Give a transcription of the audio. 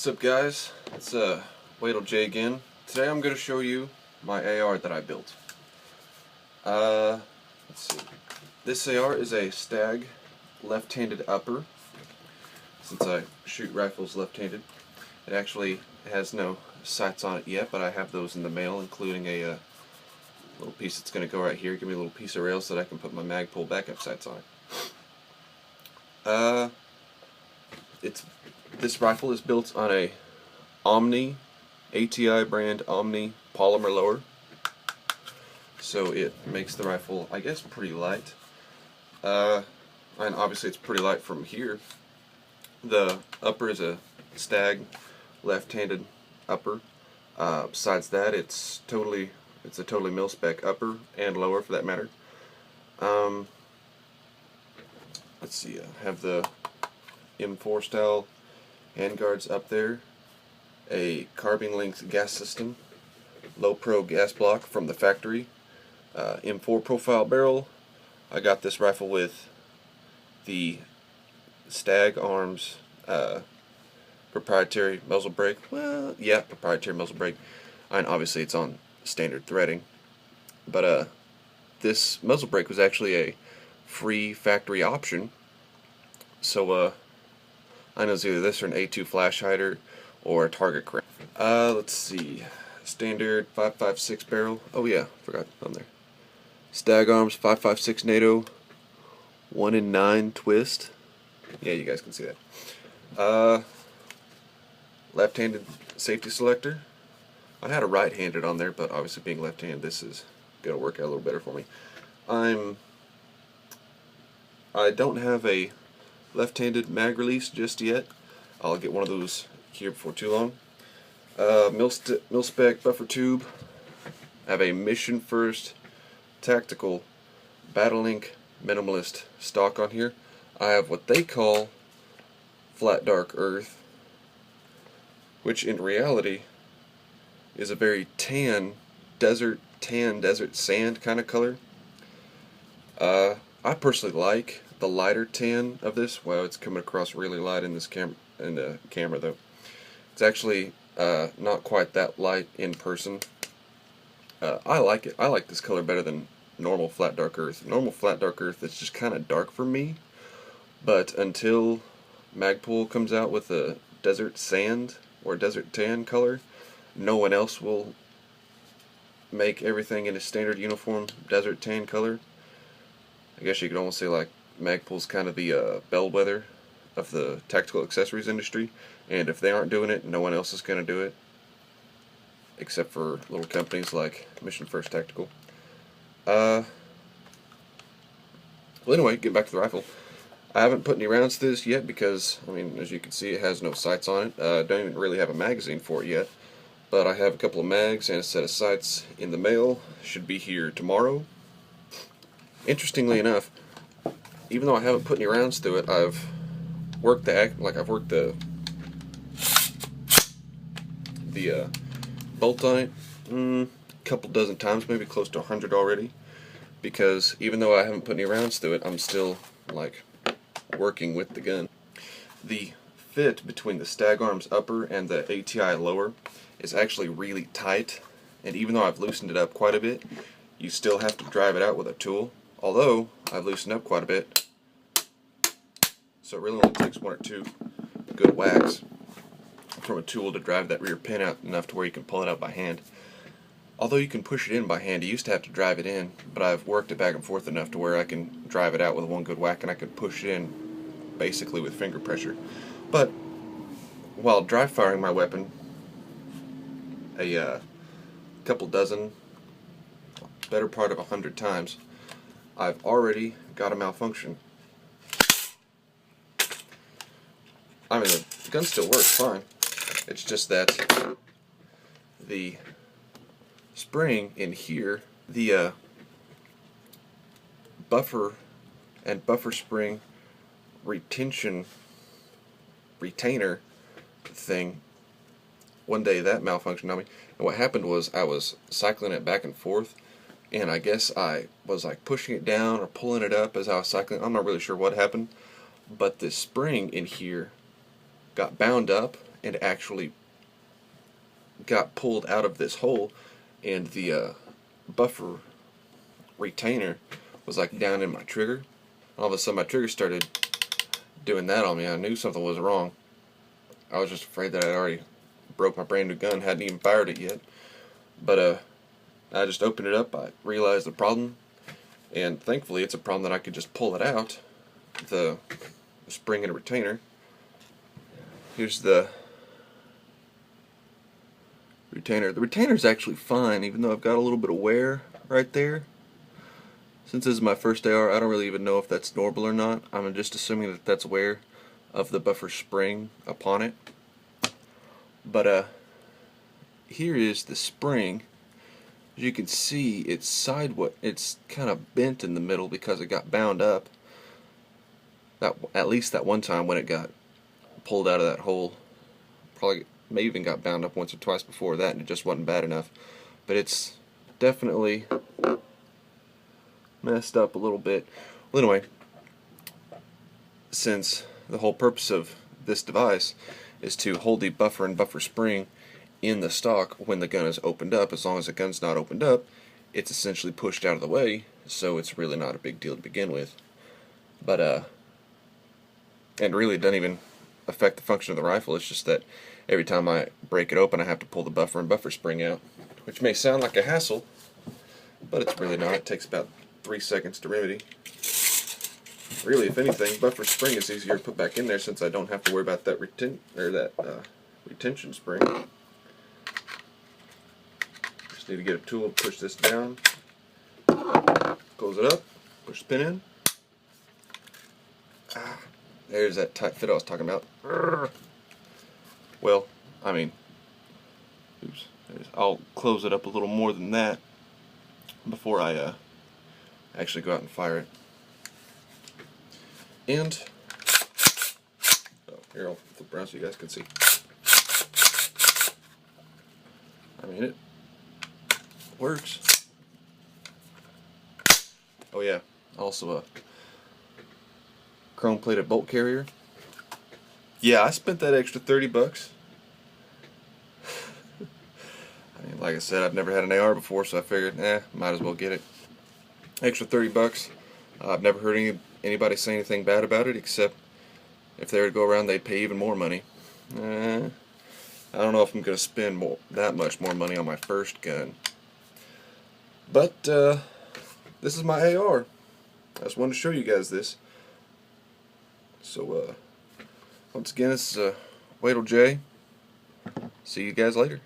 What's up, guys? It's Wadle J again. Today I'm going to show you my AR that I built. Let's see. This AR is a Stag left-handed upper. Since I shoot rifles left-handed, it actually has no sights on it yet, but I have those in the mail, including a little piece that's going to go right here. Give me a little piece of rail so that I can put my Magpul backup sights on it. This rifle is built on a Omni, ATI brand Omni polymer lower, so it makes the rifle, I guess, pretty light. And obviously it's pretty light from here. The upper is a Stag left-handed upper. Besides that, it's a totally mil-spec upper and lower, for that matter. Let's see. I have the M4 style handguards up there, a carbine length gas system, low pro gas block from the factory, M4 profile barrel. I got this rifle with the Stag Arms proprietary muzzle brake. Well, yeah, proprietary muzzle brake, and obviously it's on standard threading. But this muzzle brake was actually a free factory option, so I know it's either this or an A2 flash hider or a target crank. Let's see. Standard 5.56 barrel. Oh yeah, forgot on there. Stag Arms 5.56 NATO 1-in-9 twist. Yeah, you guys can see that. Left-handed safety selector. I had a right-handed on there, but obviously being left-handed, this is gonna work out a little better for me. I don't have a left-handed mag release just yet. I'll get one of those here before too long. Mil-spec buffer tube. I have a Mission First Tactical Battlelink Minimalist stock on here. I have what they call Flat Dark Earth, which in reality is a very tan desert sand kind of color. I personally like the lighter tan of this. Wow, it's coming across really light in this camera though. It's actually not quite that light in person. I like it. I like this color better than normal Flat Dark Earth. Normal Flat Dark Earth is just kind of dark for me, but until Magpul comes out with a desert sand or desert tan color, no one else will make everything in a standard uniform desert tan color. I guess you could almost say like Magpul's kind of the bellwether of the tactical accessories industry, and if they aren't doing it, no one else is going to do it, except for little companies like Mission First Tactical. Well, anyway, get back to the rifle. I haven't put any rounds to this yet because, I mean, as you can see, it has no sights on it. Don't even really have a magazine for it yet, but I have a couple of mags and a set of sights in the mail. Should be here tomorrow. Interestingly enough, even though I haven't put any rounds through it, I've worked the bolt on it a couple dozen times, maybe close to 100 already, because even though I haven't put any rounds through it, I'm still like working with the gun. The fit between the Stag Arms upper and the ATI lower is actually really tight, and even though I've loosened it up quite a bit, you still have to drive it out with a tool. Although I've loosened up quite a bit, so it really only takes one or two good whacks from a tool to drive that rear pin out enough to where you can pull it out by hand. Although you can push it in by hand, you used to have to drive it in, but I've worked it back and forth enough to where I can drive it out with one good whack, and I can push it in basically with finger pressure. But while dry firing my weapon a couple dozen, better part of 100 times, I've already got a malfunction. I mean, the gun still works fine. It's just that the spring in here, the buffer and buffer spring retainer thing, one day that malfunctioned on me, and what happened was I was cycling it back and forth, and I guess I was like pushing it down or pulling it up as I was cycling. I'm not really sure what happened, but the spring in here got bound up and actually got pulled out of this hole, and the buffer retainer was like down in my trigger. All of a sudden my trigger started doing that on me. I knew something was wrong. I was just afraid that I already broke my brand new gun, hadn't even fired it yet. But I just opened it up, I realized the problem, and thankfully it's a problem that I could just pull it out, the spring and retainer. Here's the retainer. The retainer's actually fine, even though I've got a little bit of wear right there. Since this is my first AR, I don't really even know if that's normal or not. I'm just assuming that that's wear of the buffer spring upon it. But here is the spring. As you can see, it's it's kind of bent in the middle because it got bound up. At least that one time when it got pulled out of that hole. Probably may even got bound up once or twice before that, and it just wasn't bad enough. But it's definitely messed up a little bit. Well, anyway, since the whole purpose of this device is to hold the buffer and buffer spring in the stock when the gun is opened up, as long as the gun's not opened up, it's essentially pushed out of the way, so it's really not a big deal to begin with. But and really it doesn't even affect the function of the rifle. It's just that every time I break it open I have to pull the buffer and buffer spring out, which may sound like a hassle, but it's really not. It takes about 3 seconds to remedy. Really, if anything, buffer spring is easier to put back in there since I don't have to worry about that retention spring. Just need to get a tool to push this down, close it up, push the pin in. There's that tight fit I was talking about. Well, I mean, oops. I'll close it up a little more than that before I actually go out and fire it. And here, I'll flip around so you guys can see. I mean, it works. Oh yeah, also a chrome plated bolt carrier. Yeah, I spent that extra 30 bucks. I mean, like I said, I've never had an AR before, so I figured, might as well get it. Extra 30 bucks. I've never heard anybody say anything bad about it, except if they were to go around, they'd pay even more money. I don't know if I'm going to spend that much more money on my first gun. But this is my AR. I just wanted to show you guys this. So once again, this is Wadle J. See you guys later.